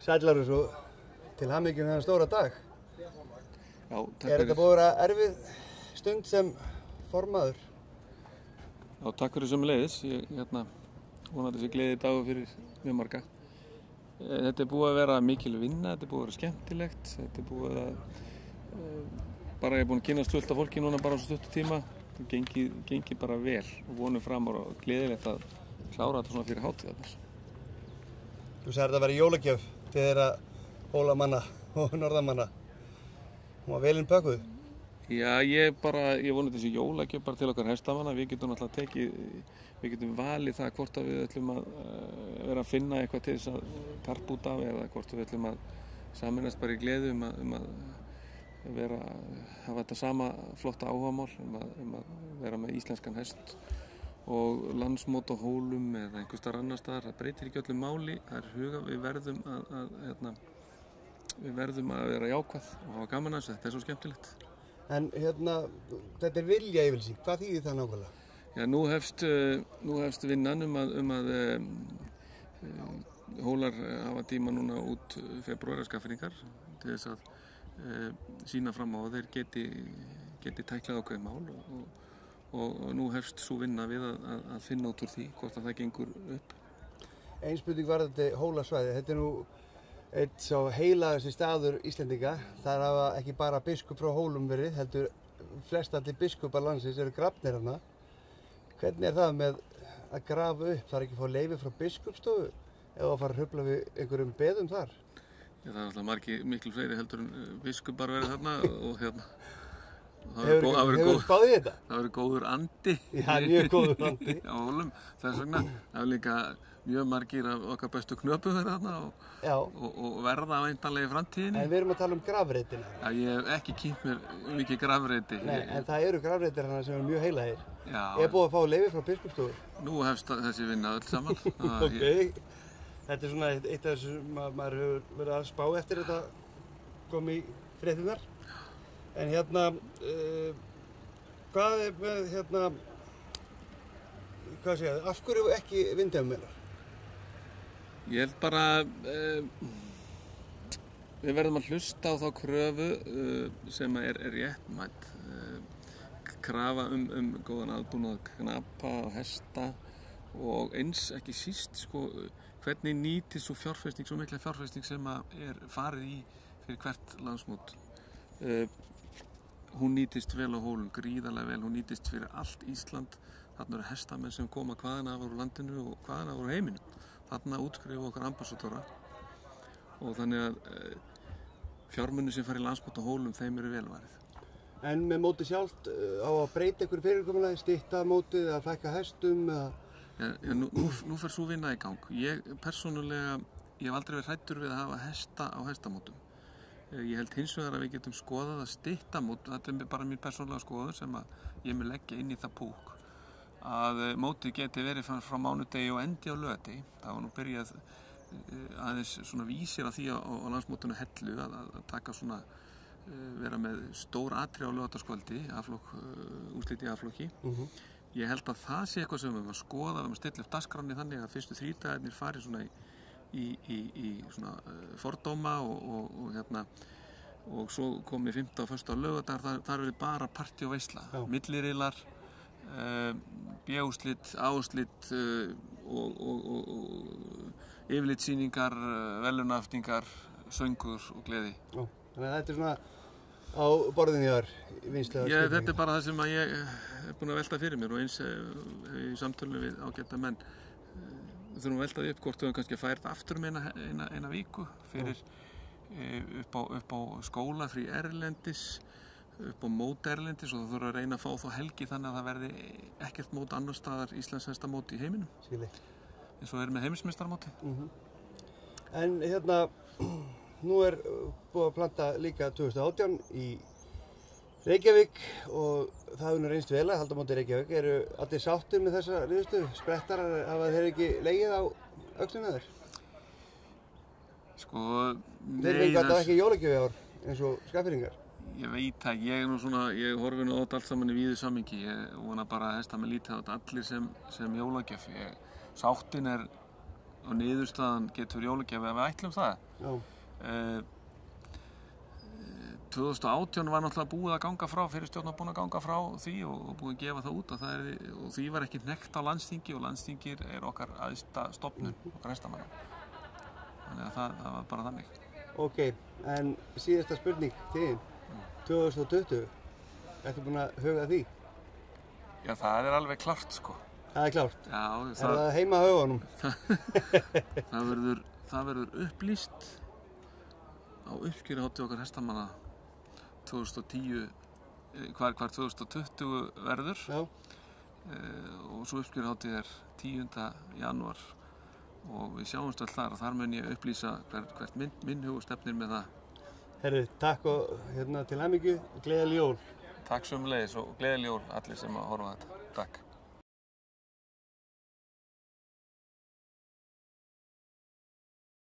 Sæll Lárus og til hamingju með þennan stóra dag. Já, takk fyrir. Þetta búið að vera erfið stund sem formaður? Já, takk fyrir sömuleiðis. Ég vonandi þessi gleði dagur fyrir mjög marga. Þetta er búið að vera mikil vinna, þetta er búið að vera skemmtilegt, þetta er búið að ég er búin að kynnast fullt af fólki núna bara á svo stuttu tíma. Þetta gengi bara vel og vonum fram og gleðilegt að klára þetta svona fyrir hátíðarnar. Þú sagðir þetta að vera jólagjöf til þeirra hólamanna og norðamanna. Hún var velinn pökkuð. Já, ég voni þessi jólagjöf bara til okkar hestamanna. Við getum valið það hvort að við ætlum að vera að finna eitthvað til þess að karpa út af eða hvort við ætlum að sameinast bara í gleði um að hafa þetta sama flotta áhugamál um að vera með íslenskan hest og landsmót á hólum eða einhvers staðar annar staðar. Það breytir ekki öllu máli. Það er huga, við verðum að vera jákvæð og hafa gaman að þessu. Þetta er svo skemmtilegt. En þetta er viljayfirlýsing. Hvað þýðir það nákvæmlega? Já, nú hefst vinnan um að hólar hafa tíma núna út febrúar skaffinningar til þess að sýna fram á að þeir geti tæklað ákveðið mál og nú hefst svo vinna við að finna út úr því hvort að það gengur upp. Ein spurning var þetta hólasvæði. Þetta er nú eitt sá heilaðasti staður Íslendinga. Þar hafa ekki bara biskup frá Hólum verið, heldur flestallir biskupar landsins eru grafnir þarna. Hvernig er það með að grafa upp? Þarf ekki að fá leyfi frá biskupsstofu eða að fara að hrufla við einhverjum beðum þar? Já, það er alltaf miklu fleiri heldur en biskupar verið þarna og Hefur spáð í þetta? Það verður góður andi. Já, mjög góður andi. Á Hólum. Þess vegna það er líka mjög margir af okkar bestu knöpum verið þarna og verða væntanlega í framtíðinni. En við erum að tala um grafreitina. Já, ég hef ekki kynnt mér mikið grafreiti. Nei, en það eru grafreitir þarna sem eru mjög heilagir. Já. Er búið að fá leyfi frá biskupsstofu? Nú hefst þessi vinna öll saman. Ok. Þetta er svona eitt af þessu sem maður hefur verið að spá eftir þetta kom í fréttirnar. En hvað er með af hverju ekki vindmylluvélar? Ég held bara við verðum að hlusta á þá kröfu sem er réttmæt. Krafa um góðan aðbúnað knapa og hesta og eins ekki síst hvernig nýtist svo mikla fjárfesting sem er farið í fyrir hvert landsmót. Hún nýtist vel á Hólum, gríðarlega vel, hún nýtist fyrir allt Ísland. Þarna eru hestamenn sem koma hvaðan af úr landinu og hvaðan af úr heiminum. Þarna útskrifa okkar ambassadóra og þannig að fjármunir sem fara í landsmót á Hólum, þeim eru vel varið. En með mótið sjálft á að breyta einhverju fyrirkomulagi, stytta mótið eða fækka hestum eða? Já, nú fer sú vinna í gang. Ég persónulega, ég hef aldrei verið hræddur við að hafa hesta á hestamótum. Ég held hins vegar að við getum skoðað að stytta mót, þetta er bara mín persónulega skoðun sem að ég mun leggja inn í það púk, að mótið geti verið frá mánudegi og endi á laugardegi. Það var nú byrjað aðeins svona vísir að því á landsmótinu Hellu að taka svona, vera með stór atriði á laugardagskvöldi, úrslit í A-flokki. Ég held að það sé eitthvað sem við erum að skoða, við erum að stilla upp dagskránni þannig að fyrstu 3 dagarnir fari svona í svona fordóma og svo komið 5. og 1. laugardagar, þar verið bara partí og veisla, milliriðlar, B-úrslit, A-úrslit og yfirlitssýningar, verðlaunahafningar, söngur og gleði. Þannig að þetta er svona á borðinu þar vinnslega? Þetta er bara það sem að ég er búinn að velta fyrir mér og eins í samtölunum við ágæta menn. Við þurfum að velta upp hvort við höfum kannski fært aftur eina viku fyrir upp á skólafrí erlendis, upp á mót erlendis og það þurfa að reyna að fá þá helgi þannig að það verði ekkert mót annars staðar Íslands hestamót í heiminum. Skilji. Eins og með heimsmeistaramóti. En nú er búið að planta líka 2018 í Reykjavík og það hefur reynst vel að halda móti Reykjavík. Eru allir sáttir með þessa niðurstöðu? Sprettar, hafa þeir ekki legið á öxlina þér? Þeir fengu alltaf ekki jólagjöf í ár eins og Skagfirðingar. Ég veit það, ég horfi nú á þetta allt saman í víðu samhengi. Ég vona bara að hestamenn líti á þetta allir sem jólagjöf. Sáttin er og niðurstaðan getur jólagjafi ef við ætlum það. Já. 2018 var náttúrulega búið að ganga frá, fyrirstjórn var búin að ganga frá því og búið að gefa það út og því var ekki hnekkt á landsþingi og landsþingir okkar æðsta stofnun, okkar hestamanna. Þannig að það var bara þannig. Ok, en síðasta spurning þín, 2020, ertu búin að huga því? Já, það alveg klart sko. Það klárt? Já. Það heima hugunum? það verður upplýst á uppgjöruhátíð okkar hestamanna 2010, hvar 2020 verður. Já. Og svo uppgjöruhátíð 10. janúar og við sjáumst vel þar mun ég upplýsa hvert minn hugur stefnir með það. Herru, takk og til hamingju og gleðileg jól. Takk sömuleiðis og gleðileg jól allir sem að horfa á þetta. Takk.